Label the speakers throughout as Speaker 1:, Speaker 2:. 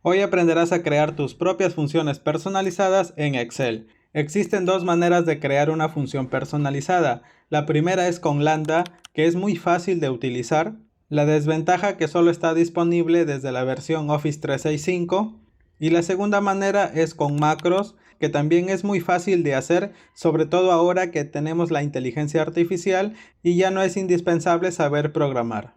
Speaker 1: Hoy aprenderás a crear tus propias funciones personalizadas en Excel. Existen dos maneras de crear una función personalizada. La primera es con Lambda, que es muy fácil de utilizar. La desventaja que solo está disponible desde la versión Office 365. Y la segunda manera es con macros, que también es muy fácil de hacer, sobre todo ahora que tenemos la inteligencia artificial y ya no es indispensable saber programar.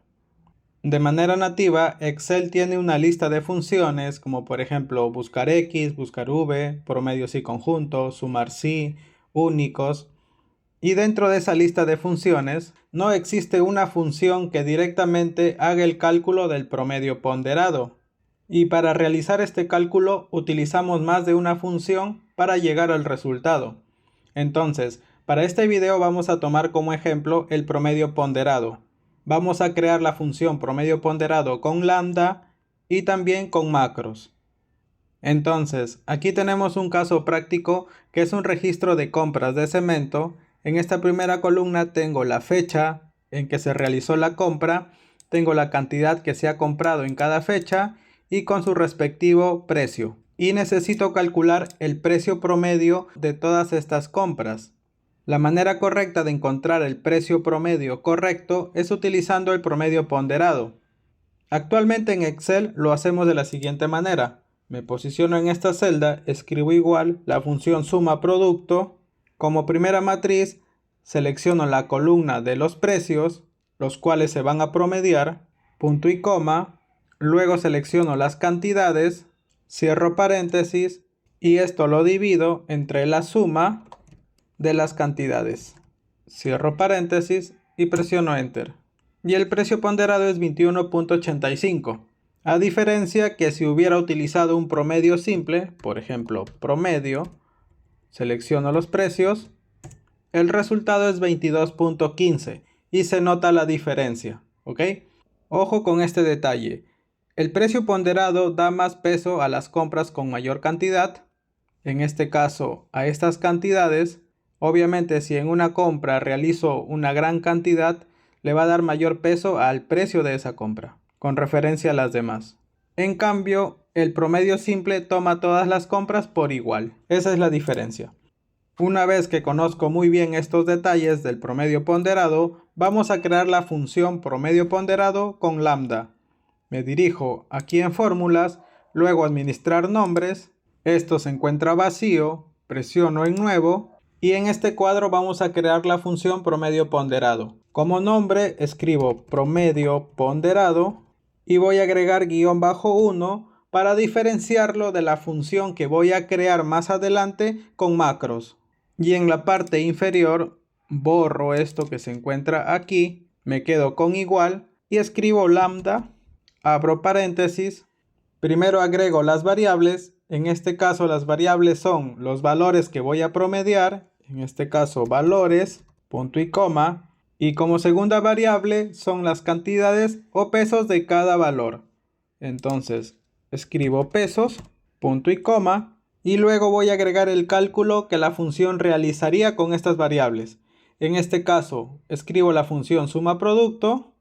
Speaker 1: De manera nativa, Excel tiene una lista de funciones como por ejemplo buscar X, buscar V, promedios y conjuntos, sumar sí, únicos. Y dentro de esa lista de funciones, no existe una función que directamente haga el cálculo del promedio ponderado. Y para realizar este cálculo utilizamos más de una función para llegar al resultado. Entonces, para este video vamos a tomar como ejemplo el promedio ponderado. Vamos a crear la función promedio ponderado con lambda y también con macros. Entonces, aquí tenemos un caso práctico que es un registro de compras de cemento. En esta primera columna tengo la fecha en que se realizó la compra, tengo la cantidad que se ha comprado en cada fecha y con su respectivo precio. Y necesito calcular el precio promedio de todas estas compras. La manera correcta de encontrar el precio promedio correcto es utilizando el promedio ponderado. Actualmente en Excel lo hacemos de la siguiente manera. Me posiciono en esta celda, escribo igual la función suma producto. Como primera matriz, selecciono la columna de los precios, los cuales se van a promediar, punto y coma. Luego selecciono las cantidades, cierro paréntesis y esto lo divido entre la suma de las cantidades. Cierro paréntesis y presiono Enter. Y el precio ponderado es 21.85. A diferencia que si hubiera utilizado un promedio simple, por ejemplo, promedio, selecciono los precios, el resultado es 22.15 y se nota la diferencia, ¿ok? Ojo con este detalle. El precio ponderado da más peso a las compras con mayor cantidad, en este caso a estas cantidades. Obviamente si en una compra realizo una gran cantidad, le va a dar mayor peso al precio de esa compra, con referencia a las demás. En cambio, el promedio simple toma todas las compras por igual. Esa es la diferencia. Una vez que conozco muy bien estos detalles del promedio ponderado, vamos a crear la función promedio ponderado con lambda. Me dirijo aquí en fórmulas, luego administrar nombres. Esto se encuentra vacío, presiono en nuevo y en este cuadro vamos a crear la función promedio ponderado. Como nombre escribo promedio ponderado y voy a agregar _1 para diferenciarlo de la función que voy a crear más adelante con macros. Y en la parte inferior borro esto que se encuentra aquí, me quedo con igual y escribo lambda, abro paréntesis, primero agrego las variables. En este caso las variables son los valores que voy a promediar, en este caso valores, punto y coma, y como segunda variable son las cantidades o pesos de cada valor. Entonces escribo pesos, punto y coma, y luego voy a agregar el cálculo que la función realizaría con estas variables. En este caso escribo la función suma producto.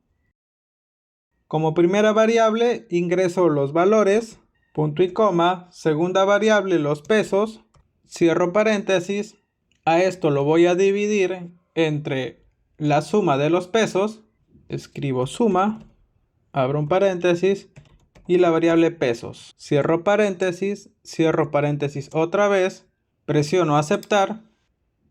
Speaker 1: Como primera variable ingreso los valores, punto y coma, segunda variable los pesos, cierro paréntesis, a esto lo voy a dividir entre la suma de los pesos, escribo suma, abro un paréntesis y la variable pesos, cierro paréntesis otra vez, presiono aceptar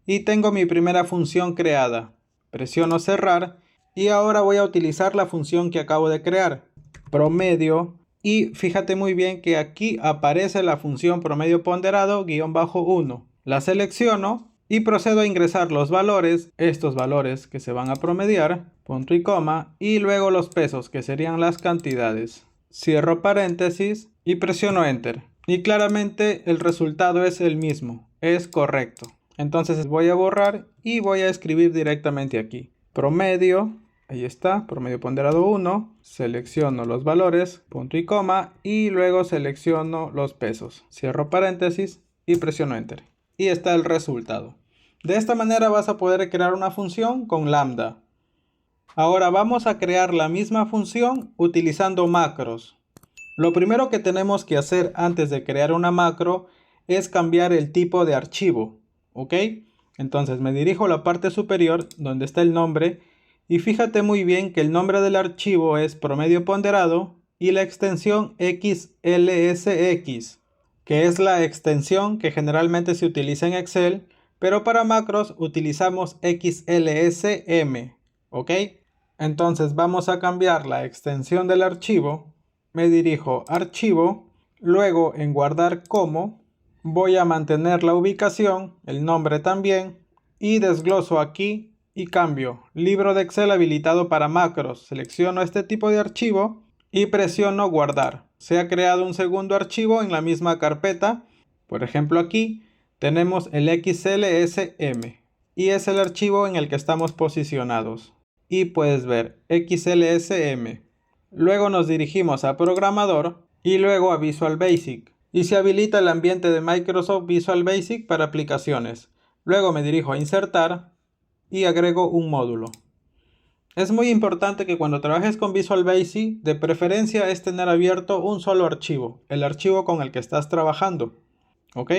Speaker 1: y tengo mi primera función creada, presiono cerrar. Y ahora voy a utilizar la función que acabo de crear, promedio, y fíjate muy bien que aquí aparece la función promedio ponderado _1. La selecciono y procedo a ingresar los valores, estos valores que se van a promediar, punto y coma, y luego los pesos que serían las cantidades. Cierro paréntesis y presiono Enter. Y claramente el resultado es el mismo, es correcto. Entonces voy a borrar y voy a escribir directamente aquí. Promedio. Ahí está, promedio ponderado 1, selecciono los valores, punto y coma, y luego selecciono los pesos. Cierro paréntesis y presiono Enter. Y está el resultado. De esta manera vas a poder crear una función con lambda. Ahora vamos a crear la misma función utilizando macros. Lo primero que tenemos que hacer antes de crear una macro es cambiar el tipo de archivo, ¿ok? Entonces me dirijo a la parte superior donde está el nombre y fíjate muy bien que el nombre del archivo es promedio ponderado y la extensión XLSX, que es la extensión que generalmente se utiliza en Excel, pero para macros utilizamos XLSM, ¿ok? Entonces vamos a cambiar la extensión del archivo, me dirijo a archivo, luego en guardar como, voy a mantener la ubicación, el nombre también, y desgloso aquí y cambio libro de Excel habilitado para macros, selecciono este tipo de archivo y presiono guardar. Se ha creado un segundo archivo en la misma carpeta, por ejemplo aquí tenemos el XLSM y es el archivo en el que estamos posicionados. Y puedes ver XLSM. Luego nos dirigimos a Programador y luego a Visual Basic. Y se habilita el ambiente de Microsoft Visual Basic para aplicaciones. Luego me dirijo a Insertar y agrego un módulo. Es muy importante que cuando trabajes con Visual Basic, de preferencia es tener abierto un solo archivo, el archivo con el que estás trabajando. ¿Ok?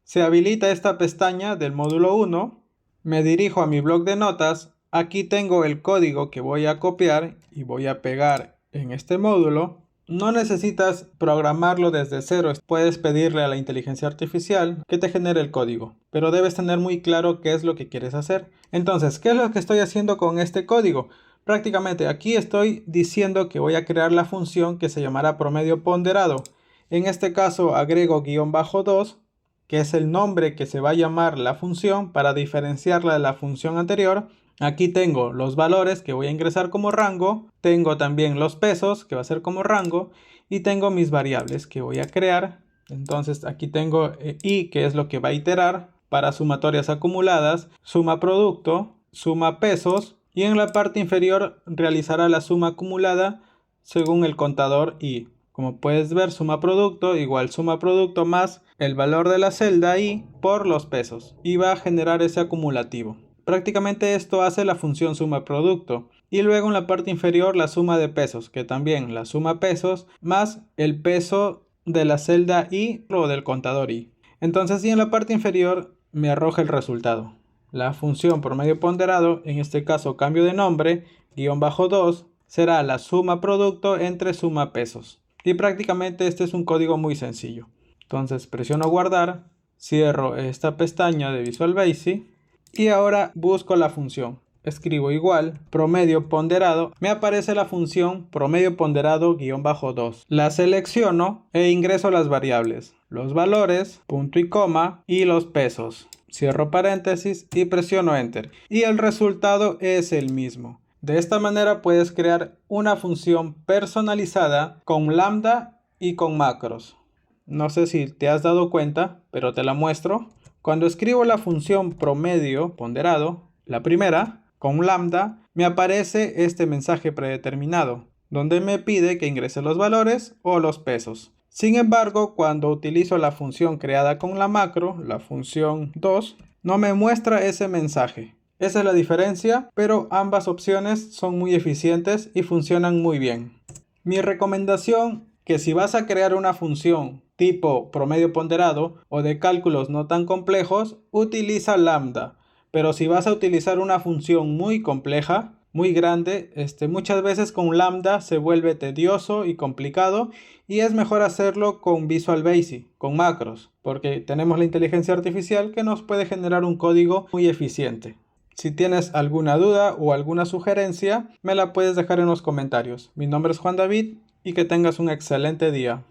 Speaker 1: Se habilita esta pestaña del módulo 1, me dirijo a mi bloc de notas, aquí tengo el código que voy a copiar y voy a pegar en este módulo. No necesitas programarlo desde cero, puedes pedirle a la inteligencia artificial que te genere el código, pero debes tener muy claro qué es lo que quieres hacer. Entonces, ¿qué es lo que estoy haciendo con este código? Prácticamente aquí estoy diciendo que voy a crear la función que se llamará promedio ponderado. En este caso agrego -2, que es el nombre que se va a llamar la función para diferenciarla de la función anterior. Aquí tengo los valores que voy a ingresar como rango, tengo también los pesos que va a ser como rango y tengo mis variables que voy a crear. Entonces aquí tengo i, que es lo que va a iterar para sumatorias acumuladas, suma producto, suma pesos y en la parte inferior realizará la suma acumulada según el contador i. Como puedes ver, suma producto igual suma producto más el valor de la celda i por los pesos y va a generar ese acumulativo. Prácticamente esto hace la función suma producto y luego en la parte inferior la suma de pesos, que también la suma pesos más el peso de la celda i o del contador i. Entonces, y en la parte inferior me arroja el resultado. La función promedio ponderado, en este caso cambio de nombre, -2, será la suma producto entre suma pesos. Y prácticamente este es un código muy sencillo. Entonces presiono guardar, cierro esta pestaña de Visual Basic y ahora busco la función. Escribo igual, promedio ponderado, me aparece la función promedio ponderado -2. La selecciono e ingreso las variables, los valores, punto y coma y los pesos. Cierro paréntesis y presiono Enter. Y el resultado es el mismo. De esta manera puedes crear una función personalizada con lambda y con macros. No sé si te has dado cuenta, pero te la muestro. Cuando escribo la función promedio ponderado, la primera, con lambda, me aparece este mensaje predeterminado, donde me pide que ingrese los valores o los pesos. Sin embargo, cuando utilizo la función creada con la macro, la función 2, no me muestra ese mensaje. Esa es la diferencia, pero ambas opciones son muy eficientes y funcionan muy bien. Mi recomendación que si vas a crear una función tipo promedio ponderado o de cálculos no tan complejos, utiliza lambda. Pero si vas a utilizar una función muy compleja, muy grande, muchas veces con lambda se vuelve tedioso y complicado y es mejor hacerlo con Visual Basic, con macros, porque tenemos la inteligencia artificial que nos puede generar un código muy eficiente. Si tienes alguna duda o alguna sugerencia, me la puedes dejar en los comentarios. Mi nombre es Juan David y que tengas un excelente día.